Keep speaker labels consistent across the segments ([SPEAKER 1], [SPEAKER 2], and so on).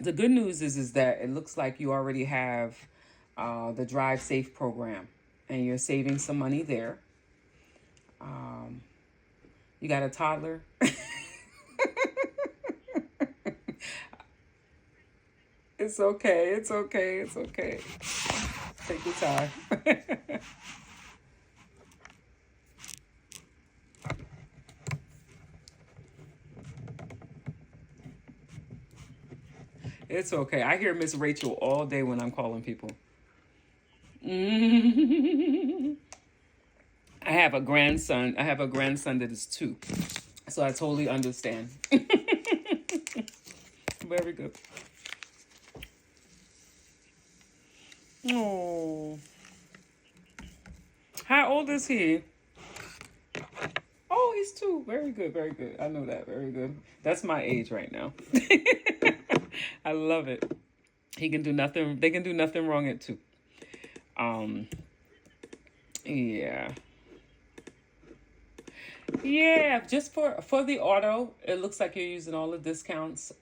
[SPEAKER 1] The good news is that it looks like you already have the Drive Safe program, and you're saving some money there. You got a toddler. It's okay. It's okay. It's okay. Take your time. It's okay. I hear Miss Rachel all day when I'm calling people. I have a grandson. I have a grandson that is 2. So I totally understand. Very good. Oh. How old is he? Oh, he's 2. Very good. Very good. I know that. Very good. That's my age right now. I love it. He can do nothing. They can do nothing wrong at 2. Um, yeah. Yeah, just for the auto, it looks like you're using all the discounts.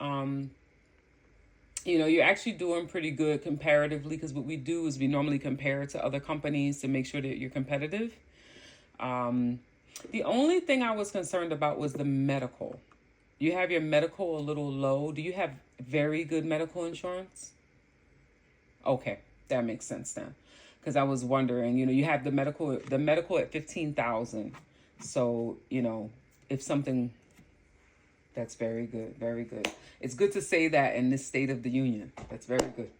[SPEAKER 1] You're actually doing pretty good comparatively, because what we do is we normally compare to other companies to make sure that you're competitive. The only thing I was concerned about was the medical. You have your medical a little low. Do you have very good medical insurance? Okay, that makes sense then. Because I was wondering, you have the medical at 15,000. So, if something, that's very good, very good. It's good to say that in this State of the Union. That's very good.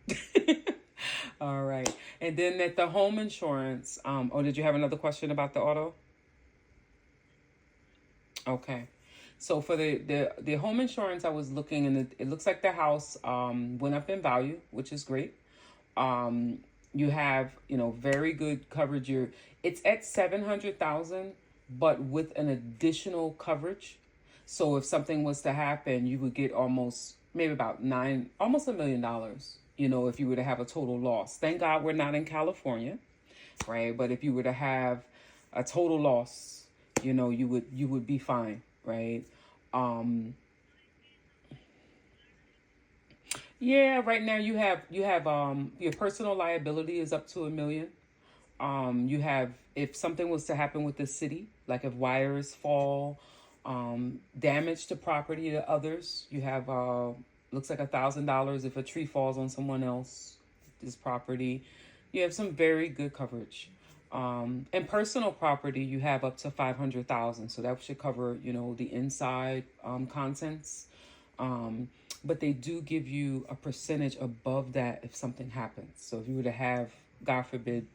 [SPEAKER 1] All right. And then at the home insurance, did you have another question about the auto? Okay. So for the home insurance, I was looking, and it looks like the house went up in value, which is great. You have very good coverage. It's at 700,000, but with an additional coverage. So if something was to happen, you would get almost maybe about almost $1 million. If you were to have a total loss. Thank God we're not in California, right? But if you were to have a total loss, you would be fine, right? Um, yeah, right now you have your personal liability is up to $1 million. You have, if something was to happen with the city, like if wires fall, damage to property to others, you have looks like $1,000 if a tree falls on someone else's property. You have some very good coverage. And personal property, you have up to 500,000, so that should cover the inside contents. But they do give you a percentage above that if something happens. So if you were to have, God forbid,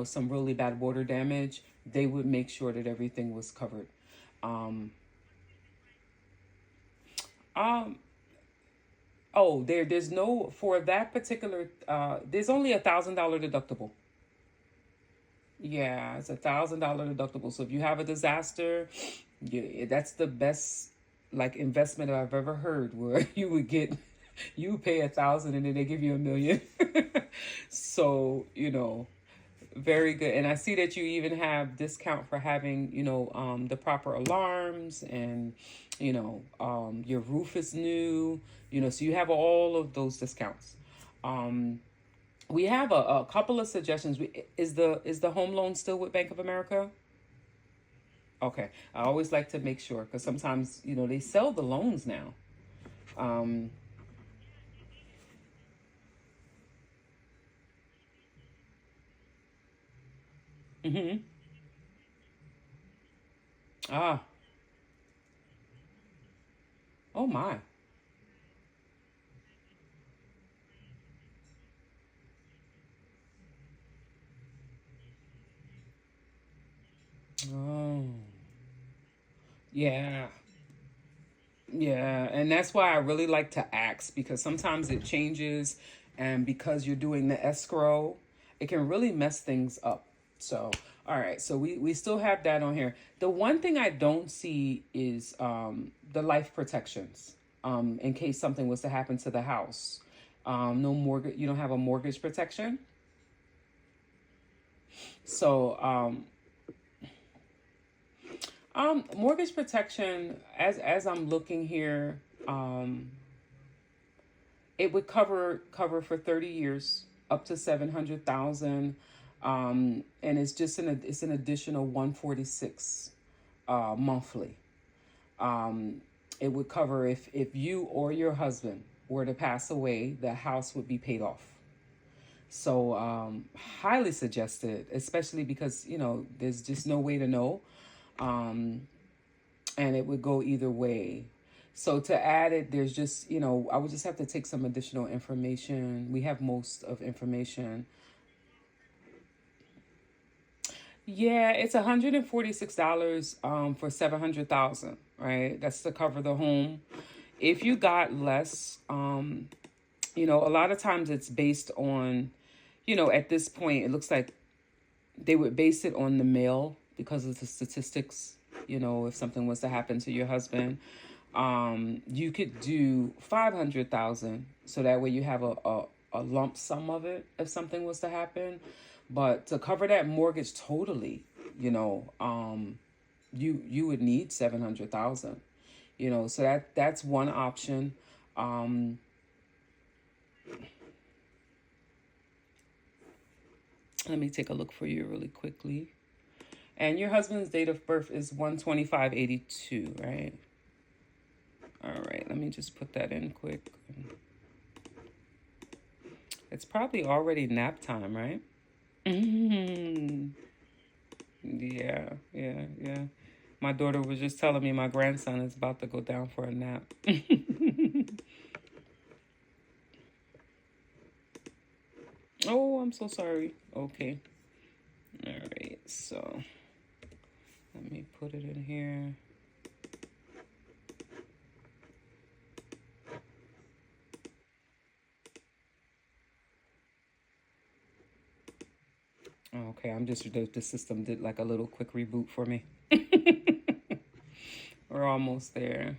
[SPEAKER 1] some really bad water damage, they would make sure that everything was covered. Um, um, there's no, for that particular, there's only $1,000 deductible. Yeah, it's $1,000 deductible. So if you have a disaster, that's the best like investment I've ever heard, where you pay 1,000 and then they give you $1 million. So, very good. And I see that you even have discount for having, the proper alarms, and, your roof is new, so you have all of those discounts. We have a couple of suggestions. Is the home loan still with Bank of America? Okay. I always like to make sure, because sometimes, they sell the loans now. Um, hmm Ah, oh my. Oh, yeah. Yeah, and that's why I really like to ask, because sometimes it changes, and because you're doing the escrow, it can really mess things up. So, all right, so we still have that on here. The one thing I don't see is the life protections, in case something was to happen to the house. No mortgage, you don't have a mortgage protection. So, mortgage protection, as I'm looking here, It would cover for 30 years, up to 700,000, and it's an additional 146 monthly. It would cover if you or your husband were to pass away, the house would be paid off. So highly suggested, especially because there's just no way to know, and it would go either way. So to add it, there's just I would just have to take some additional information. We have most of information. Yeah, it's $146 for 700,000, right? That's to cover the home. If you got less, a lot of times it's based on, at this point it looks like they would base it on the male because of the statistics. If something was to happen to your husband, you could do 500,000, so that way you have a lump sum of it if something was to happen. But to cover that mortgage totally, you would need 700,000. So that's one option. Let me take a look for you really quickly. And your husband's date of birth is 1/25/82, right? All right, let me just put that in quick. It's probably already nap time, right? Mm-hmm. Yeah. My daughter was just telling me my grandson is about to go down for a nap. Oh, I'm so sorry. Okay. All right, so let me put it in here. Okay, the system did like a little quick reboot for me. We're almost there.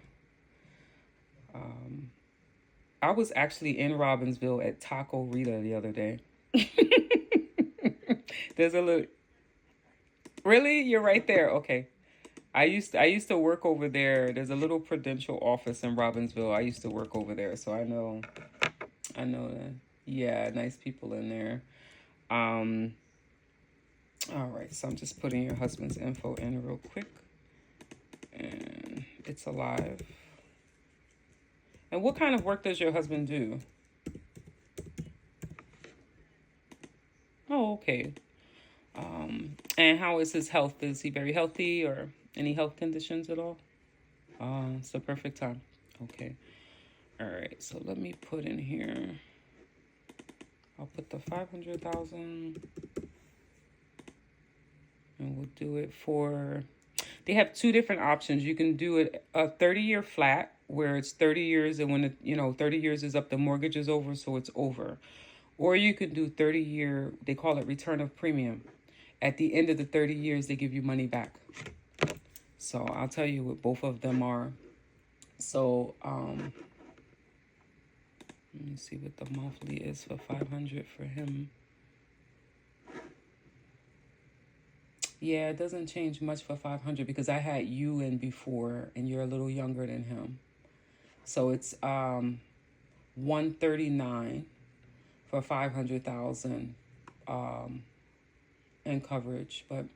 [SPEAKER 1] I was actually in Robbinsville at Taco Rita the other day. There's a little. Really? You're right there. Okay. I used to work over there. There's a little Prudential office in Robbinsville. I used to work over there, so I know that. Yeah, nice people in there. Um all right, so I'm just putting your husband's info in real quick. And it's alive. And what kind of work does your husband do? Oh, okay. And how is his health? Is he very healthy or any health conditions at all? It's the perfect time. Okay. All right. So let me put in here. I'll put the 500,000, and we'll do it for. They have two different options. You can do it a 30-year flat, where it's 30 years, and when 30 years is up, the mortgage is over, so it's over. Or you could do 30-year. They call it return of premium. At the end of the 30 years, they give you money back. So I'll tell you what both of them are. So let me see what the monthly is for 500 for him. Yeah, it doesn't change much for 500 because I had you in before, and you're a little younger than him. So it's 139 for 500,000 in coverage, but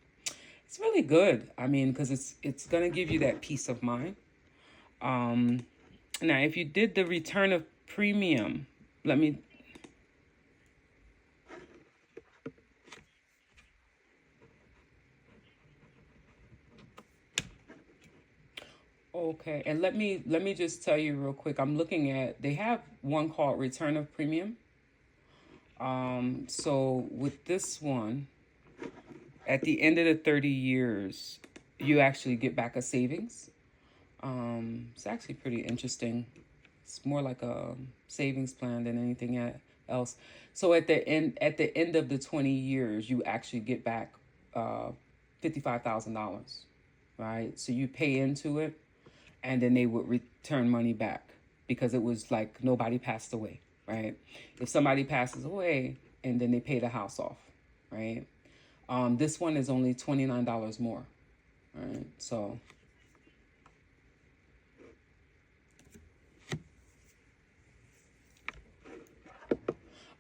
[SPEAKER 1] it's really good. I mean, because it's gonna give you that peace of mind. Now, if you did the return of premium, let me. Okay, and let me just tell you real quick. I'm looking at, they have one called return of premium. So with this one, at the end of the 30 years, you actually get back a savings. It's actually pretty interesting. It's more like a savings plan than anything else. So at the end of the 20 years, you actually get back $55,000, right? So you pay into it, and then they would return money back because it was like nobody passed away, right? If somebody passes away, and then they pay the house off, right? This one is only $29 more, right? So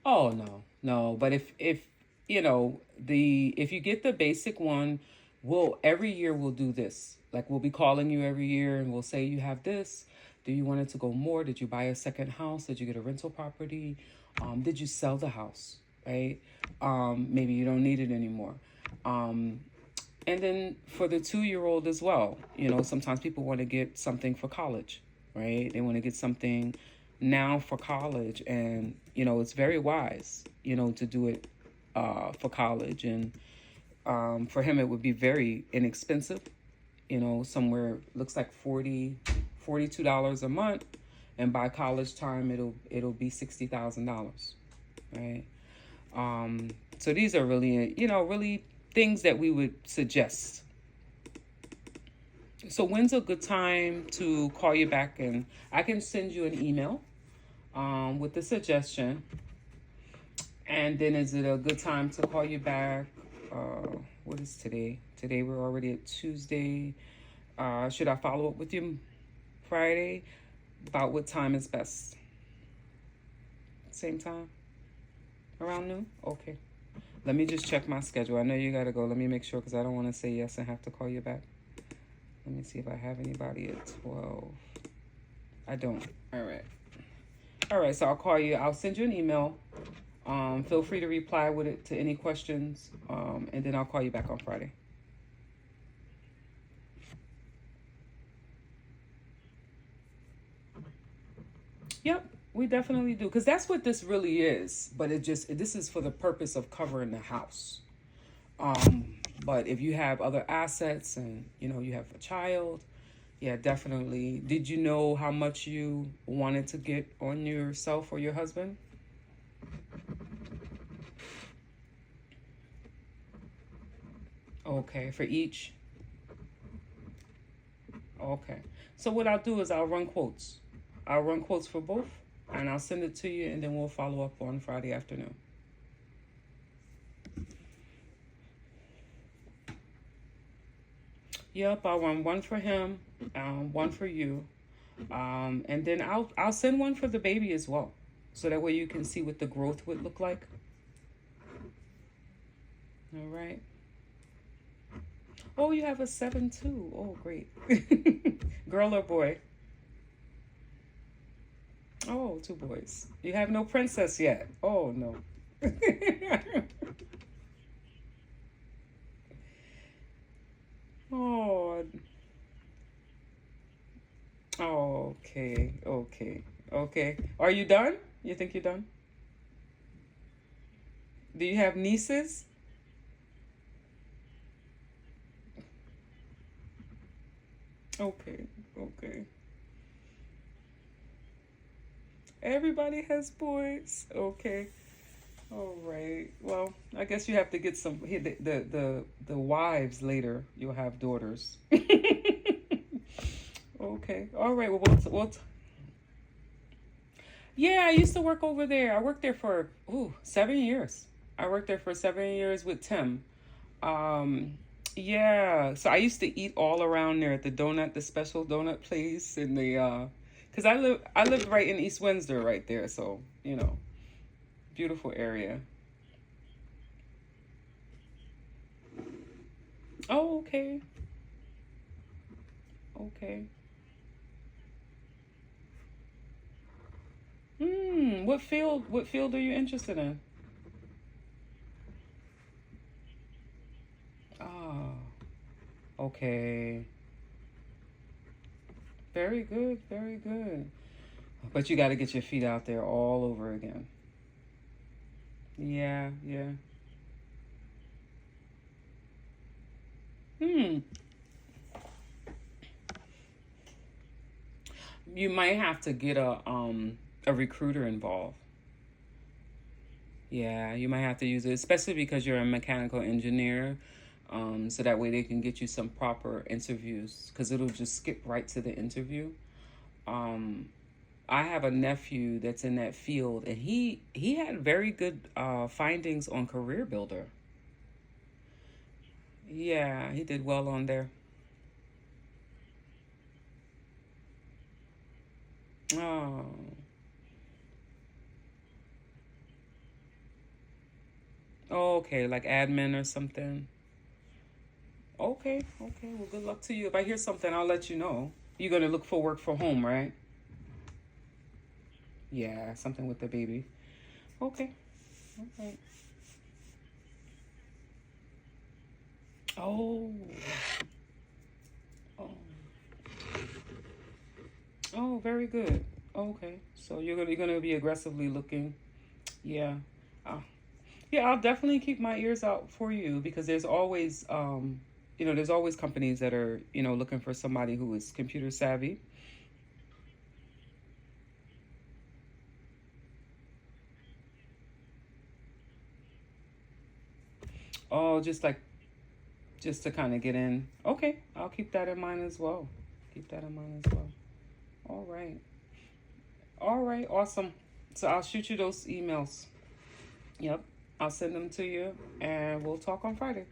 [SPEAKER 1] Oh no, no. But if you know the if you get the basic one, we'll every year we'll do this. Like we'll be calling you every year and we'll say you have this. Do you want it to go more? Did you buy a second house? Did you get a rental property? Did you sell the house? Right? Maybe you don't need it anymore. Um, and then for the 2 year old as well, sometimes people want to get something for college, right? They want to get something now for college, and it's very wise, to do it for college. And for him, it would be very inexpensive. Somewhere looks like $42 a month, and by college time, it'll be $60,000, right? So these are really, really things that we would suggest. So when's a good time to call you back? And I can send you an email with the suggestion. And then is it a good time to call you back? What is today? Today we're already at Tuesday. Should I follow up with you Friday? About what time is best? Same time? Around noon? Okay. Let me just check my schedule. I know you got to go. Let me make sure because I don't want to say yes and have to call you back. Let me see if I have anybody at 12. I don't. All right. All right, so I'll call you. I'll send you an email. Feel free to reply with it to any questions, and then I'll call you back on Friday. Yep, we definitely do, because that's what this really is. But this is for the purpose of covering the house. But if you have other assets and you have a child, yeah, definitely. Did you know how much you wanted to get on yourself or your husband? Okay, for each. Okay. So what I'll do is I'll run quotes. I'll run quotes for both, and I'll send it to you, and then we'll follow up on Friday afternoon. Yep, I'll run one for him, one for you, and then I'll send one for the baby as well, so that way you can see what the growth would look like. All right. Oh, you have a 7 too. Oh, great. Girl or boy? Oh, two boys. You have no princess yet. Oh no. Oh. Oh, okay. Okay. Okay. Are you done? You think you're done? Do you have nieces? Okay. Okay. Everybody has boys. Okay. All right. Well, I guess you have to get some the wives later. You'll have daughters. Okay. All right. Well, yeah, I used to work over there. I worked there for 7 years. I worked there for 7 years with Tim. Um, yeah. So I used to eat all around there at the special donut place, and cause I lived right in East Windsor, right there. So beautiful area. Oh, okay. Okay. What field are you interested in? Oh, okay. Very good, very good. But you got to get your feet out there all over again. Yeah, yeah. Hmm. You might have to get a recruiter involved. Yeah, you might have to use it, especially because you're a mechanical engineer. So that way they can get you some proper interviews, because it'll just skip right to the interview. Um, I have a nephew that's in that field, and he had very good findings on Career Builder. Yeah, he did well on there. Oh, Oh, okay, like admin or something. Okay, okay. Well, good luck to you. If I hear something, I'll let you know. You're gonna look for work for home, right? Yeah, something with the baby. Okay. Okay. Oh. Oh. Oh, very good. Okay. So you're gonna be aggressively looking. Yeah. Uh, yeah, I'll definitely keep my ears out for you because there's always there's always companies that are, looking for somebody who is computer savvy. Oh, just to kind of get in. Okay, I'll keep that in mind as well. Keep that in mind as well. All right. All right, awesome. So I'll shoot you those emails. Yep. I'll send them to you and we'll talk on Friday.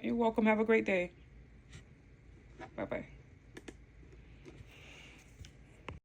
[SPEAKER 1] You're welcome. Have a great day. Bye bye.